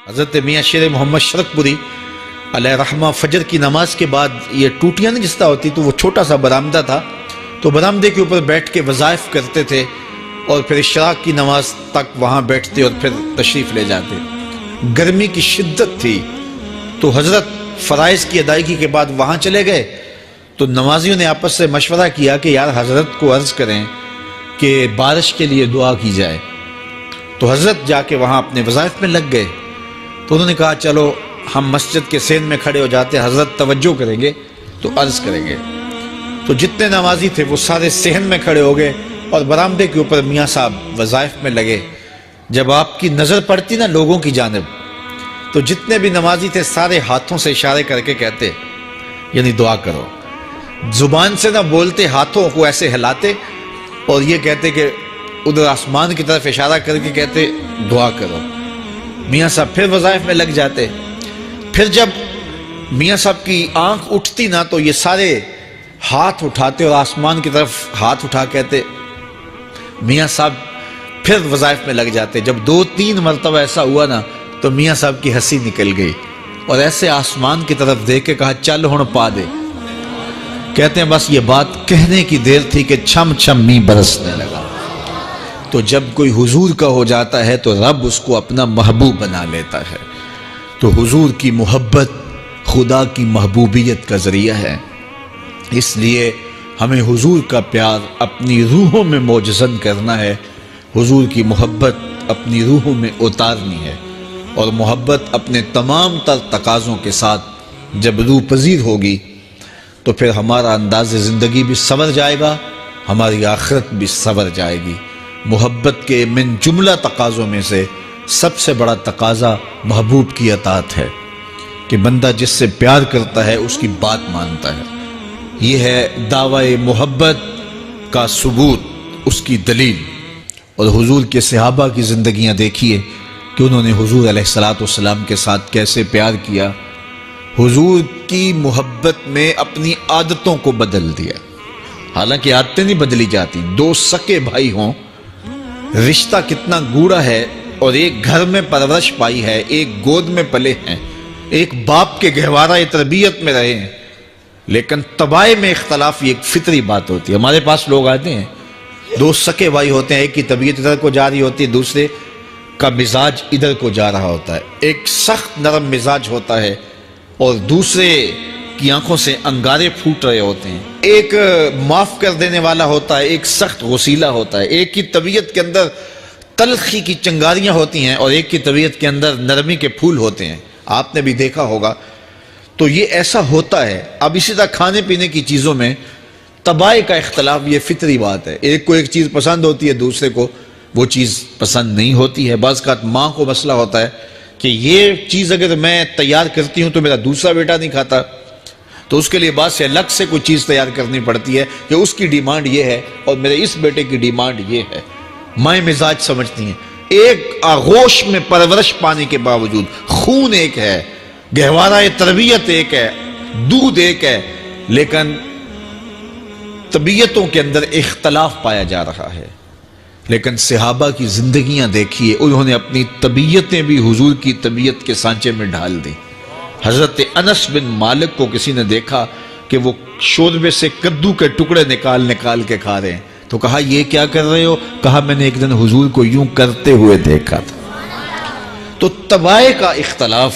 حضرت میاں شیر محمد شرک پوری علیہ رحمہ فجر کی نماز کے بعد یہ ٹوٹیاں نہیں جستا ہوتی تو وہ چھوٹا سا برآمدہ تھا، تو برآمدے کے اوپر بیٹھ کے وظائف کرتے تھے اور پھر اشراق کی نماز تک وہاں بیٹھتے اور پھر تشریف لے جاتے۔ گرمی کی شدت تھی تو حضرت فرائض کی ادائیگی کے بعد وہاں چلے گئے، تو نمازیوں نے آپس سے مشورہ کیا کہ یار حضرت کو عرض کریں کہ بارش کے لیے دعا کی جائے۔ تو حضرت جا کے وہاں اپنے وظائف میں لگ گئے، تو انہوں نے کہا چلو ہم مسجد کے سین میں کھڑے ہو جاتے ہیں، حضرت توجہ کریں گے تو عرض کریں گے۔ تو جتنے نمازی تھے وہ سارے صحن میں کھڑے ہو گئے اور برآمدے کے اوپر میاں صاحب وظائف میں لگے۔ جب آپ کی نظر پڑتی نا لوگوں کی جانب، تو جتنے بھی نمازی تھے سارے ہاتھوں سے اشارے کر کے کہتے یعنی دعا کرو، زبان سے نہ بولتے، ہاتھوں کو ایسے ہلاتے اور یہ کہتے کہ ادھر آسمان کی طرف اشارہ کر کے کہتے دعا کرو۔ میاں صاحب پھر وظائف میں لگ جاتے۔ پھر جب میاں صاحب کی آنکھ اٹھتی نا تو یہ سارے ہاتھ اٹھاتے اور آسمان کی طرف ہاتھ اٹھا کہتے۔ میاں صاحب پھر وظائف میں لگ جاتے۔ جب 2-3 مرتبہ ایسا ہوا نا تو میاں صاحب کی ہنسی نکل گئی اور ایسے آسمان کی طرف دیکھ کے کہا چل ہن پا دے۔ کہتے ہیں بس یہ بات کہنے کی دیر تھی کہ چھم چھم می برسنے لگا۔ تو جب کوئی حضور کا ہو جاتا ہے تو رب اس کو اپنا محبوب بنا لیتا ہے۔ تو حضور کی محبت خدا کی محبوبیت کا ذریعہ ہے، اس لیے ہمیں حضور کا پیار اپنی روحوں میں موجزن کرنا ہے، حضور کی محبت اپنی روحوں میں اتارنی ہے، اور محبت اپنے تمام تر تقاضوں کے ساتھ جب روح پذیر ہوگی تو پھر ہمارا انداز زندگی بھی سنور جائے گا، ہماری آخرت بھی سنور جائے گی۔ محبت کے من جملہ تقاضوں میں سے سب سے بڑا تقاضا محبوب کی اطاعت ہے کہ بندہ جس سے پیار کرتا ہے اس کی بات مانتا ہے۔ یہ ہے دعوی محبت کا ثبوت، اس کی دلیل۔ اور حضور کے صحابہ کی زندگیاں دیکھیے کہ انہوں نے حضور علیہ السلام کے ساتھ کیسے پیار کیا، حضور کی محبت میں اپنی عادتوں کو بدل دیا۔ حالانکہ عادتیں نہیں بدلی جاتی، 2 سکے بھائی ہوں، رشتہ کتنا گوڑا ہے، اور ایک گھر میں پرورش پائی ہے، ایک گود میں پلے ہیں، ایک باپ کے گہوارہ تربیت میں رہے ہیں، لیکن طباع میں اختلاف یہ ایک فطری بات ہوتی ہے۔ ہمارے پاس لوگ آتے ہیں 2 سکے بھائی ہوتے ہیں، ایک کی طبیعت ادھر کو جا رہی ہوتی ہے، دوسرے کا مزاج ادھر کو جا رہا ہوتا ہے، ایک سخت نرم مزاج ہوتا ہے اور دوسرے کی آنکھوں سے انگارے پھوٹ رہے ہوتے ہیں، ایک معاف کر دینے والا ہوتا ہے، ایک سخت غصیلہ ہوتا ہے، ایک کی طبیعت کے اندر تلخی کی چنگاریاں ہوتی ہیں اور ایک کی طبیعت کے اندر نرمی کے پھول ہوتے ہیں، آپ نے بھی دیکھا ہوگا۔ تو یہ ایسا ہوتا ہے۔ اب اسی طرح کھانے پینے کی چیزوں میں طباع کا اختلاف یہ فطری بات ہے، ایک کو ایک چیز پسند ہوتی ہے، دوسرے کو وہ چیز پسند نہیں ہوتی ہے۔ بعض اوقات ماں کو مسئلہ ہوتا ہے کہ یہ چیز اگر میں تیار کرتی ہوں تو میرا دوسرا بیٹا نہیں کھاتا، تو اس کے لیے بعد سے الگ سے کوئی چیز تیار کرنی پڑتی ہے کہ اس کی ڈیمانڈ یہ ہے اور میرے اس بیٹے کی ڈیمانڈ یہ ہے۔ مائیں مزاج سمجھتی ہیں، ایک آغوش میں پرورش پانے کے باوجود خون ایک ہے، گہوارہ تربیت ایک ہے، دودھ ایک ہے، لیکن طبیعتوں کے اندر اختلاف پایا جا رہا ہے۔ لیکن صحابہ کی زندگیاں دیکھیے، انہوں نے اپنی طبیعتیں بھی حضور کی طبیعت کے سانچے میں ڈھال دی۔ حضرت انس بن مالک کو کسی نے دیکھا کہ وہ شوربے سے کدو کے ٹکڑے نکال کے کھا رہے ہیں، تو کہا یہ کیا کر رہے ہو؟ کہا میں نے ایک دن حضور کو یوں کرتے ہوئے دیکھا تھا۔ تو طباع کا اختلاف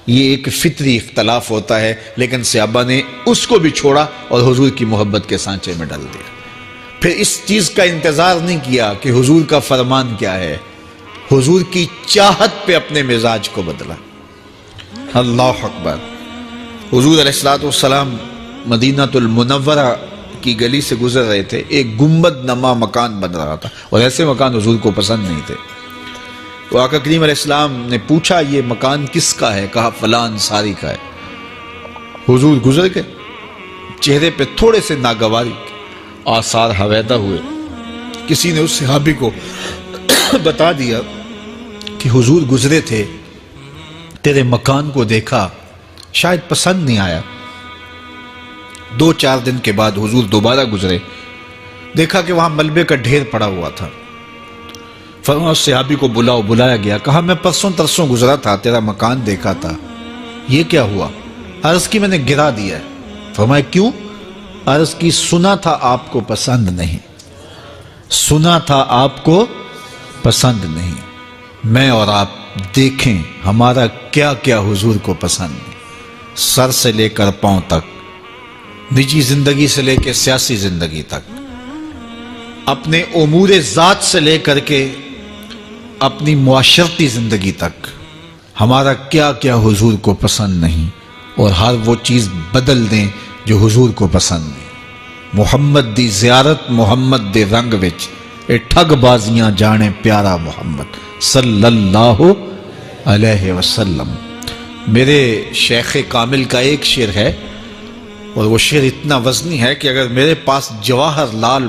یہ ایک فطری اختلاف ہوتا ہے، لیکن صحابہ نے اس کو بھی چھوڑا اور حضور کی محبت کے سانچے میں ڈال دیا۔ پھر اس چیز کا انتظار نہیں کیا کہ حضور کا فرمان کیا ہے، حضور کی چاہت پہ اپنے مزاج کو بدلا۔ اللہ اکبر۔ حضور علیہ السلام مدینہ المنورہ کی گلی سے گزر رہے تھے، ایک گنبد نما مکان بن رہا تھا، اور ایسے مکان حضور کو پسند نہیں تھے۔ تو آقا کریم علیہ السلام نے پوچھا یہ مکان کس کا ہے؟ کہا فلاں انصاری کا ہے۔ حضور گزر گئے، چہرے پہ تھوڑے سے ناگواری آثار حویدہ ہوئے۔ کسی نے اس صحابی کو بتا دیا کہ حضور گزرے تھے، تیرے مکان کو دیکھا، شاید پسند نہیں آیا۔ 2-4 دن کے بعد حضور دوبارہ گزرے، دیکھا کہ وہاں ملبے کا ڈھیر پڑا ہوا تھا۔ فرمایا اس صحابی کو بلایا گیا، کہا میں پرسوں ترسوں گزرا تھا، تیرا مکان دیکھا تھا، یہ کیا ہوا؟ عرض کی میں نے گرا دیا ہے۔ فرمایا کیوں؟ عرض کی سنا تھا آپ کو پسند نہیں، سنا تھا آپ کو پسند نہیں، میں اور آپ دیکھیں ہمارا کیا کیا حضور کو پسند ہے، سر سے لے کر پاؤں تک، نجی زندگی سے لے کے سیاسی زندگی تک، اپنے امور ذات سے لے کر کے اپنی معاشرتی زندگی تک، ہمارا کیا کیا حضور کو پسند نہیں، اور ہر وہ چیز بدل دیں جو حضور کو پسند نہیں۔ محمد دی زیارت محمد دے رنگ وچ، اے ٹھگ بازیاں جانے پیارا محمد صلی اللہ علیہ وسلم۔ میرے شیخ کامل کا ایک شعر ہے، اور وہ شعر اتنا وزنی ہے کہ اگر میرے پاس جواہر لال